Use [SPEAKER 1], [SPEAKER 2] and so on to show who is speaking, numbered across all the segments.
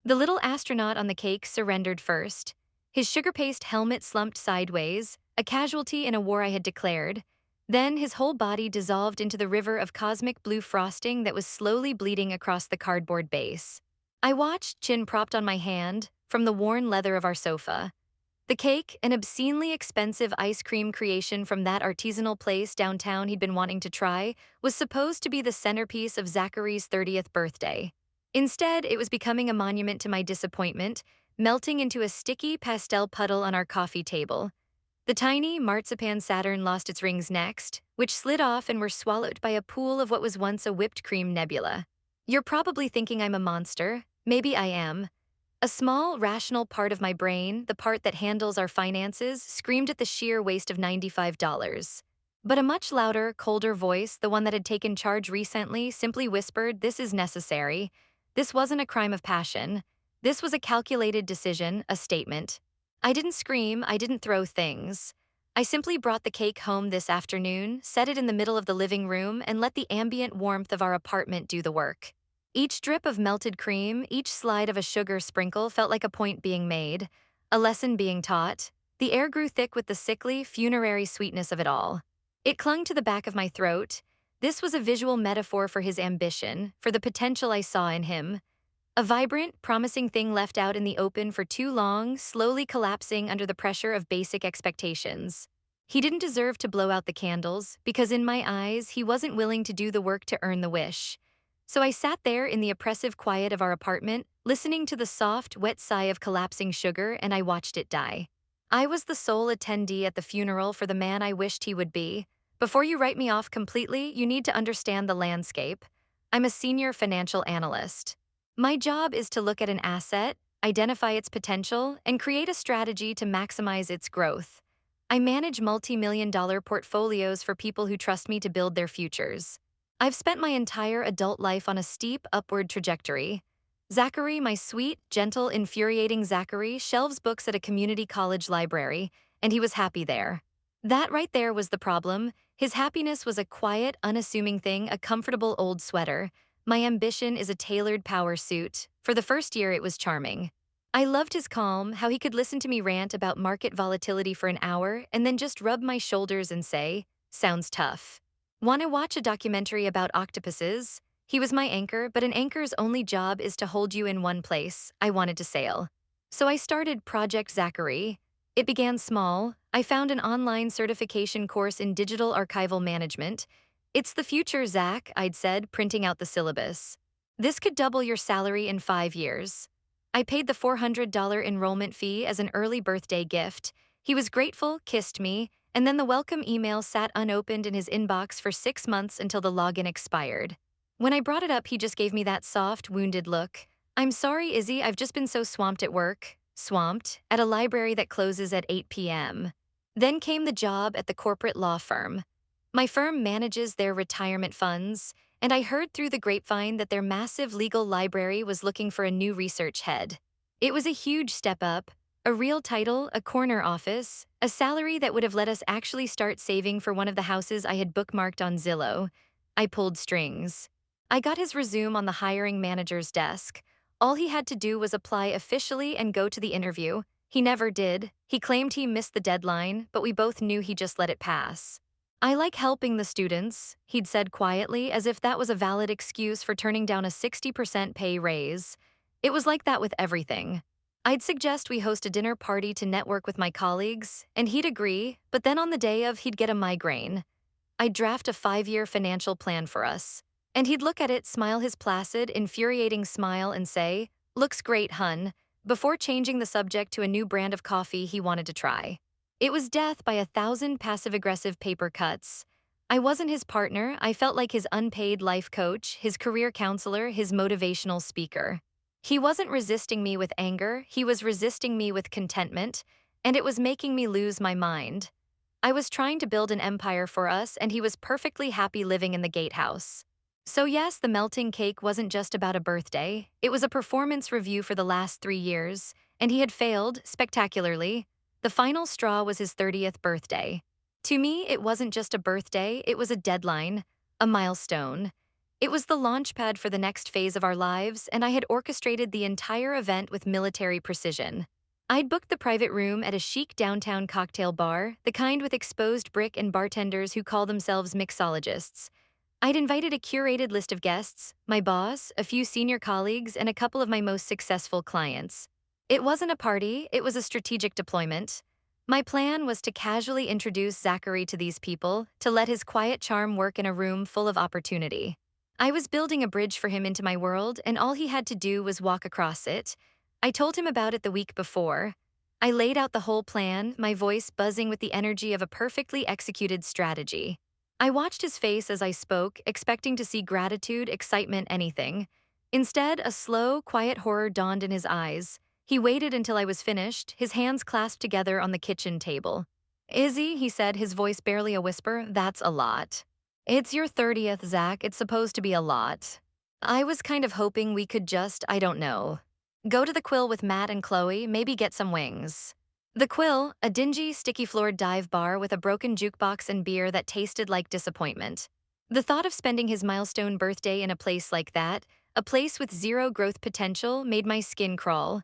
[SPEAKER 1] The little astronaut on the cake surrendered first. His sugar paste helmet slumped sideways, a casualty in a war I had declared. Then his whole body dissolved into the river of cosmic blue frosting that was slowly bleeding across the cardboard base. I watched, chin propped on my hand, from the worn leather of our sofa. The cake, an obscenely expensive ice cream creation from that artisanal place downtown he'd been wanting to try, was supposed to be the centerpiece of Zachary's 30th birthday. Instead, it was becoming a monument to my disappointment, melting into a sticky pastel puddle on our coffee table. The tiny marzipan Saturn lost its rings next, which slid off and were swallowed by a pool of what was once a whipped cream nebula. You're probably thinking I'm a monster. Maybe I am. A small, rational part of my brain, the part that handles our finances, screamed at the sheer waste of $95. But a much louder, colder voice, the one that had taken charge recently, simply whispered, "This is necessary." This wasn't a crime of passion. This was a calculated decision, a statement. I didn't scream, I didn't throw things. I simply brought the cake home this afternoon, set it in the middle of the living room, and let the ambient warmth of our apartment do the work. Each drip of melted cream, each slide of a sugar sprinkle felt like a point being made, a lesson being taught. The air grew thick with the sickly, funerary sweetness of it all. It clung to the back of my throat. This was a visual metaphor for his ambition, for the potential I saw in him. A vibrant, promising thing left out in the open for too long, slowly collapsing under the pressure of basic expectations. He didn't deserve to blow out the candles, because in my eyes, he wasn't willing to do the work to earn the wish. So I sat there in the oppressive quiet of our apartment, listening to the soft, wet sigh of collapsing sugar, and I watched it die. I was the sole attendee at the funeral for the man I wished he would be. Before you write me off completely, you need to understand the landscape. I'm a senior financial analyst. My job is to look at an asset, identify its potential, and create a strategy to maximize its growth. I manage multi-million-dollar portfolios for people who trust me to build their futures. I've spent my entire adult life on a steep, upward trajectory. Zachary, my sweet, gentle, infuriating Zachary, shelves books at a community college library, and he was happy there. That right there was the problem. His happiness was a quiet, unassuming thing, a comfortable old sweater. My ambition is a tailored power suit. For the first year, it was charming. I loved his calm, how he could listen to me rant about market volatility for an hour and then just rub my shoulders and say, "Sounds tough." Want to watch a documentary about octopuses? He was my anchor, but an anchor's only job is to hold you in one place. I wanted to sail. So I started Project Zachary. It began small. I found an online certification course in digital archival management. "It's the future, Zach," I'd said, printing out the syllabus. "This could double your salary in 5 years." I paid the $400 enrollment fee as an early birthday gift. He was grateful, kissed me, and then the welcome email sat unopened in his inbox for 6 months until the login expired. When I brought it up, he just gave me that soft, wounded look. "I'm sorry, Izzy, I've just been so swamped at work." Swamped? At a library that closes at 8 p.m. Then came the job at the corporate law firm. My firm manages their retirement funds, and I heard through the grapevine that their massive legal library was looking for a new research head. It was a huge step up, a real title, a corner office, a salary that would have let us actually start saving for one of the houses I had bookmarked on Zillow. I pulled strings. I got his resume on the hiring manager's desk. All he had to do was apply officially and go to the interview. He never did. He claimed he missed the deadline, but we both knew he just let it pass. "I like helping the students," he'd said quietly, as if that was a valid excuse for turning down a 60% pay raise. It was like that with everything. I'd suggest we host a dinner party to network with my colleagues, and he'd agree, but then on the day of, he'd get a migraine. I'd draft a 5-year financial plan for us. And he'd look at it, smile his placid, infuriating smile, and say, "Looks great, hun," before changing the subject to a new brand of coffee he wanted to try. It was death by 1,000 passive-aggressive paper cuts. I wasn't his partner. I felt like his unpaid life coach, his career counselor, his motivational speaker. He wasn't resisting me with anger, he was resisting me with contentment, and it was making me lose my mind. I was trying to build an empire for us, and he was perfectly happy living in the gatehouse. So yes, the melting cake wasn't just about a birthday, it was a performance review for the last 3 years, and he had failed, spectacularly. The final straw was his 30th birthday. To me, it wasn't just a birthday, it was a deadline, a milestone. It was the launchpad for the next phase of our lives, and I had orchestrated the entire event with military precision. I'd booked the private room at a chic downtown cocktail bar, the kind with exposed brick and bartenders who call themselves mixologists. I'd invited a curated list of guests, my boss, a few senior colleagues, and a couple of my most successful clients. It wasn't a party, it was a strategic deployment. My plan was to casually introduce Zachary to these people, to let his quiet charm work in a room full of opportunity. I was building a bridge for him into my world, and all he had to do was walk across it. I told him about it the week before. I laid out the whole plan, my voice buzzing with the energy of a perfectly executed strategy. I watched his face as I spoke, expecting to see gratitude, excitement, anything. Instead, a slow, quiet horror dawned in his eyes. He waited until I was finished, his hands clasped together on the kitchen table. Izzy, he said, his voice barely a whisper, that's a lot. It's your 30th, Zach, it's supposed to be a lot. I was kind of hoping we could just, I don't know, go to the Quill with Matt and Chloe, maybe get some wings. The Quill, a dingy, sticky-floored dive bar with a broken jukebox and beer that tasted like disappointment. The thought of spending his milestone birthday in a place like that, a place with zero growth potential, made my skin crawl.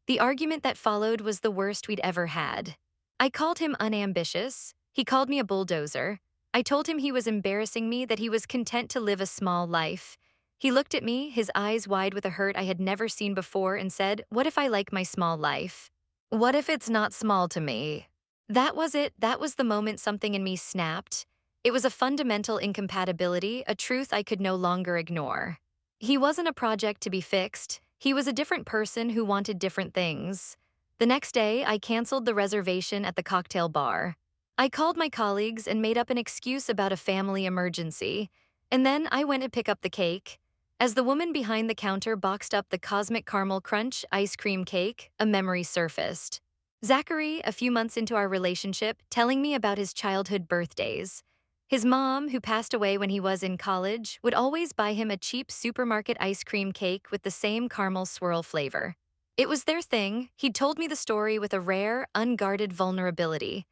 [SPEAKER 1] The argument that followed was the worst we'd ever had. I called him unambitious. He called me a bulldozer. I told him he was embarrassing me, that he was content to live a small life. He looked at me, his eyes wide with a hurt I had never seen before, and said, "What if I like my small life? What if it's not small to me?" That was it. That was the moment something in me snapped. It was a fundamental incompatibility, a truth I could no longer ignore. He wasn't a project to be fixed. He was a different person who wanted different things. The next day, I canceled the reservation at the cocktail bar. I called my colleagues and made up an excuse about a family emergency. And then I went to pick up the cake. As the woman behind the counter boxed up the Cosmic Caramel Crunch ice cream cake, a memory surfaced. Zachary, a few months into our relationship, telling me about his childhood birthdays. His mom, who passed away when he was in college, would always buy him a cheap supermarket ice cream cake with the same caramel swirl flavor. It was their thing. He'd told me the story with a rare, unguarded vulnerability.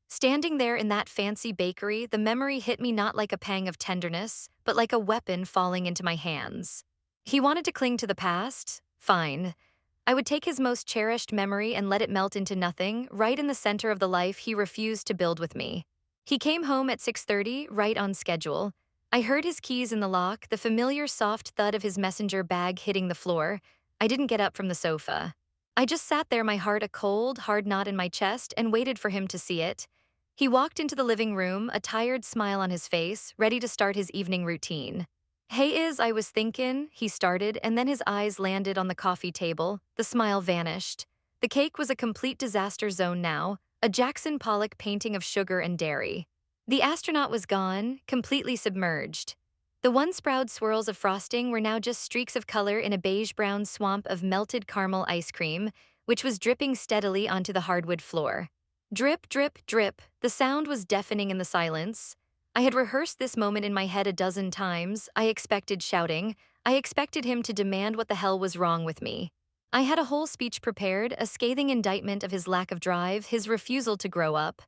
[SPEAKER 1] Standing there in that fancy bakery, the memory hit me not like a pang of tenderness, but like a weapon falling into my hands. He wanted to cling to the past? Fine. I would take his most cherished memory and let it melt into nothing, right in the center of the life he refused to build with me. He came home at 6:30, right on schedule. I heard his keys in the lock, the familiar soft thud of his messenger bag hitting the floor. I didn't get up from the sofa. I just sat there, my heart a cold, hard knot in my chest, and waited for him to see it. He walked into the living room, a tired smile on his face, ready to start his evening routine. "Hey, I was thinking," he started, and then his eyes landed on the coffee table. The smile vanished. The cake was a complete disaster zone now, a Jackson Pollock painting of sugar and dairy. The astronaut was gone, completely submerged. The once proud swirls of frosting were now just streaks of color in a beige-brown swamp of melted caramel ice cream, which was dripping steadily onto the hardwood floor. Drip, drip, drip. The sound was deafening in the silence. I had rehearsed this moment in my head a dozen times. I expected shouting. I expected him to demand what the hell was wrong with me. I had a whole speech prepared, a scathing indictment of his lack of drive, his refusal to grow up.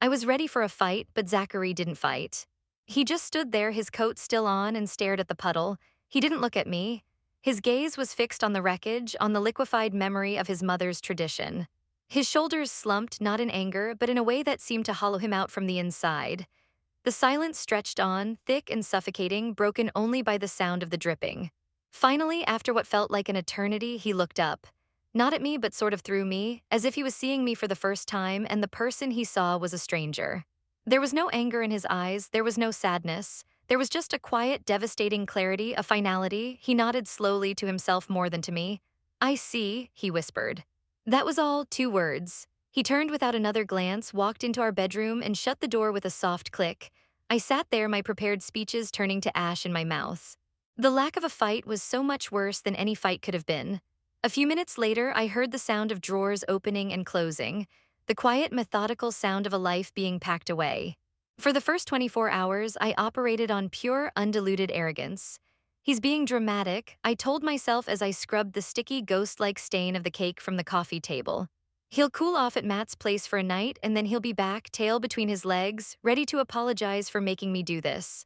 [SPEAKER 1] I was ready for a fight, but Zachary didn't fight. He just stood there, his coat still on, and stared at the puddle. He didn't look at me. His gaze was fixed on the wreckage, on the liquefied memory of his mother's tradition. His shoulders slumped, not in anger, but in a way that seemed to hollow him out from the inside. The silence stretched on, thick and suffocating, broken only by the sound of the dripping. Finally, after what felt like an eternity, he looked up. Not at me, but sort of through me, as if he was seeing me for the first time, and the person he saw was a stranger. There was no anger in his eyes, there was no sadness. There was just a quiet, devastating clarity, a finality. He nodded slowly to himself more than to me. "I see," he whispered. That was all, 2 words. He turned without another glance, walked into our bedroom, and shut the door with a soft click. I sat there, my prepared speeches turning to ash in my mouth. The lack of a fight was so much worse than any fight could have been. A few minutes later, I heard the sound of drawers opening and closing, the quiet, methodical sound of a life being packed away. For the first 24 hours, I operated on pure, undiluted arrogance. "He's being dramatic," I told myself as I scrubbed the sticky, ghost-like stain of the cake from the coffee table. "He'll cool off at Matt's place for a night, and then he'll be back, tail between his legs, ready to apologize for making me do this."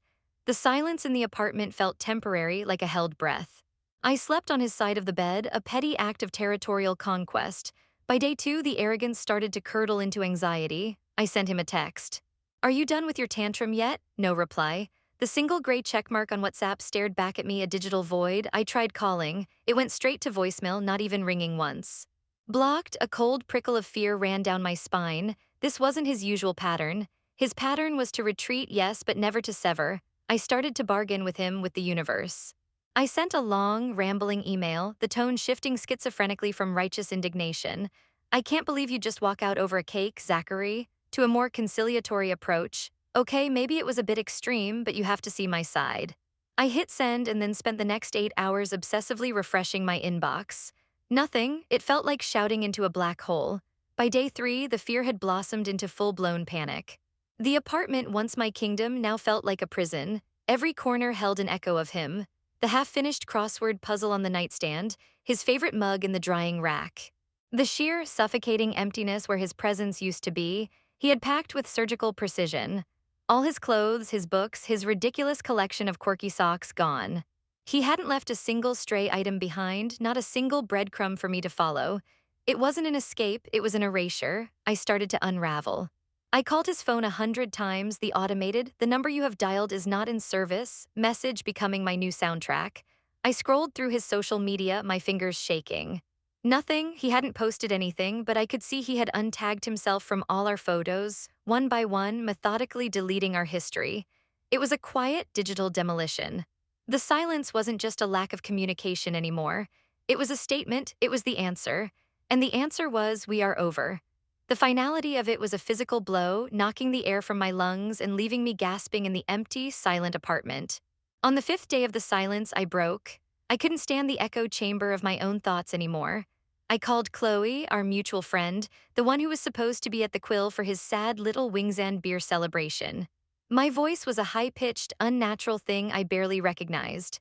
[SPEAKER 1] The silence in the apartment felt temporary, like a held breath. I slept on his side of the bed, a petty act of territorial conquest. By day 2, the arrogance started to curdle into anxiety. I sent him a text. Are you done with your tantrum yet? No reply. The single gray checkmark on WhatsApp stared back at me, a digital void. I tried calling. It went straight to voicemail, not even ringing once. Blocked, a cold prickle of fear ran down my spine. This wasn't his usual pattern. His pattern was to retreat, yes, but never to sever. I started to bargain with him, with the universe. I sent a long, rambling email, the tone shifting schizophrenically from righteous indignation. I can't believe you just walk out over a cake, Zachary, to a more conciliatory approach. Okay, maybe it was a bit extreme, but you have to see my side. I hit send and then spent the next 8 hours obsessively refreshing my inbox. Nothing, it felt like shouting into a black hole. By day 3, the fear had blossomed into full-blown panic. The apartment, once my kingdom, now felt like a prison. Every corner held an echo of him. The half-finished crossword puzzle on the nightstand, his favorite mug in the drying rack. The sheer, suffocating emptiness where his presence used to be, he had packed with surgical precision. All his clothes, his books, his ridiculous collection of quirky socks gone. He hadn't left a single stray item behind, not a single breadcrumb for me to follow. It wasn't an escape, it was an erasure. I started to unravel. I called his phone 100 times, the automated, "The number you have dialed is not in service," message becoming my new soundtrack. I scrolled through his social media, my fingers shaking. Nothing, he hadn't posted anything, but I could see he had untagged himself from all our photos, one by one, methodically deleting our history. It was a quiet digital demolition. The silence wasn't just a lack of communication anymore. It was a statement, it was the answer. And the answer was, we are over. The finality of it was a physical blow, knocking the air from my lungs and leaving me gasping in the empty, silent apartment. On the 5th day of the silence, I broke. I couldn't stand the echo chamber of my own thoughts anymore. I called Chloe, our mutual friend, the one who was supposed to be at the Quill for his sad little Wings End beer celebration. My voice was a high-pitched, unnatural thing I barely recognized.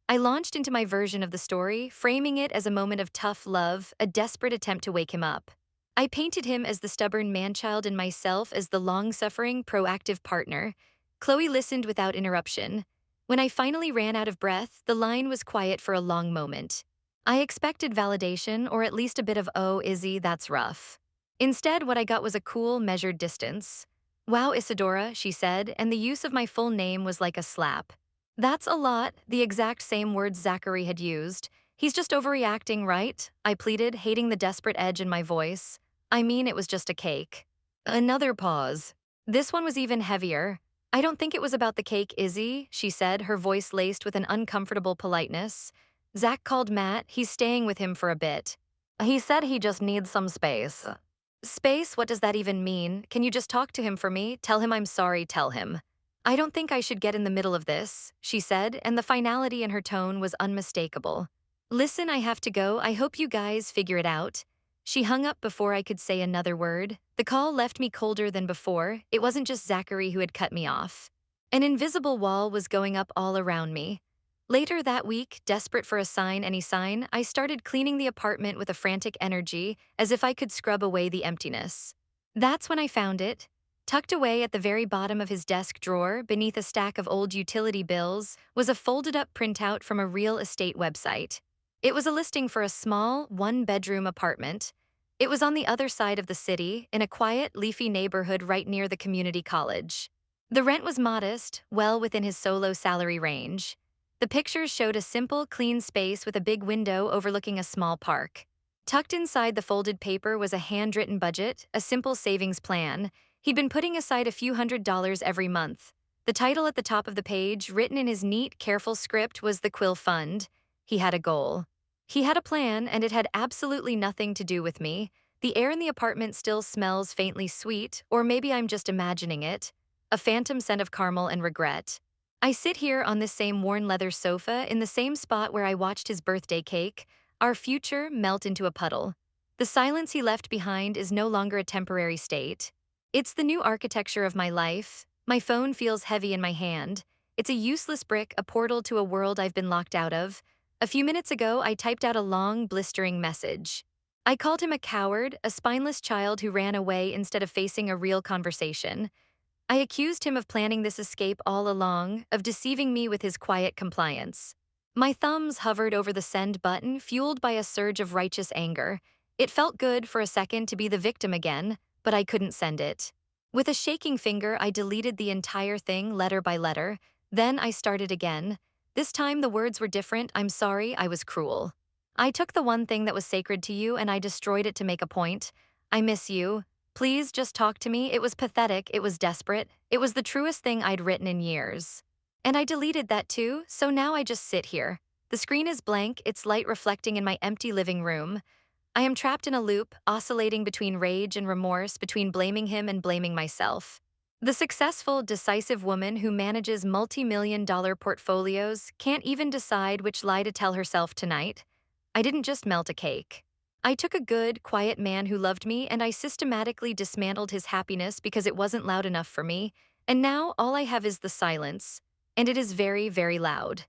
[SPEAKER 1] I launched into my version of the story, framing it as a moment of tough love, a desperate attempt to wake him up. I painted him as the stubborn manchild and myself as the long-suffering, proactive partner. Chloe listened without interruption. When I finally ran out of breath, the line was quiet for a long moment. I expected validation, or at least a bit of, "Oh, Izzy, that's rough." Instead, what I got was a cool, measured distance. "Wow, Isadora," she said, and the use of my full name was like a slap. "That's a lot," the exact same words Zachary had used. "He's just overreacting, right?" I pleaded, hating the desperate edge in my voice. "I mean, it was just a cake." Another pause. This one was even heavier. "I don't think it was about the cake, Izzy," she said, her voice laced with an uncomfortable politeness. "Zach called Matt. He's staying with him for a bit. He said he just needs some space." Space? What does that even mean? Can you just talk to him for me? Tell him I'm sorry, tell him. "I don't think I should get in the middle of this," she said, and the finality in her tone was unmistakable. "Listen, I have to go. I hope you guys figure it out." She hung up before I could say another word. The call left me colder than before. It wasn't just Zachary who had cut me off. An invisible wall was going up all around me. Later that week, desperate for a sign, any sign, I started cleaning the apartment with a frantic energy, as if I could scrub away the emptiness. That's when I found it. Tucked away at the very bottom of his desk drawer, beneath a stack of old utility bills, was a folded-up printout from a real estate website. It was a listing for a small, one-bedroom apartment. It was on the other side of the city, in a quiet, leafy neighborhood right near the community college. The rent was modest, well within his solo salary range. The pictures showed a simple, clean space with a big window overlooking a small park. Tucked inside the folded paper was a handwritten budget, a simple savings plan. He'd been putting aside a few $100s every month. The title at the top of the page, written in his neat, careful script, was the Quill Fund. He had a goal. He had a plan, and it had absolutely nothing to do with me. The air in the apartment still smells faintly sweet, or maybe I'm just imagining it. A phantom scent of caramel and regret. I sit here on this same worn leather sofa in the same spot where I watched his birthday cake, our future, melt into a puddle. The silence he left behind is no longer a temporary state. It's the new architecture of my life. My phone feels heavy in my hand. It's a useless brick, a portal to a world I've been locked out of. A few minutes ago, I typed out a long, blistering message. I called him a coward, a spineless child who ran away instead of facing a real conversation. I accused him of planning this escape all along, of deceiving me with his quiet compliance. My thumbs hovered over the send button, fueled by a surge of righteous anger. It felt good for a second to be the victim again, but I couldn't send it. With a shaking finger, I deleted the entire thing letter by letter. Then I started again. This time the words were different. I'm sorry, I was cruel. I took the one thing that was sacred to you and I destroyed it to make a point. I miss you. Please just talk to me. It was pathetic, it was desperate, it was the truest thing I'd written in years. And I deleted that too, so now I just sit here. The screen is blank, its light reflecting in my empty living room. I am trapped in a loop, oscillating between rage and remorse, between blaming him and blaming myself. The successful, decisive woman who manages multi-million-dollar portfolios can't even decide which lie to tell herself tonight. I didn't just melt a cake. I took a good, quiet man who loved me and I systematically dismantled his happiness because it wasn't loud enough for me, and now all I have is the silence. And it is very, very loud.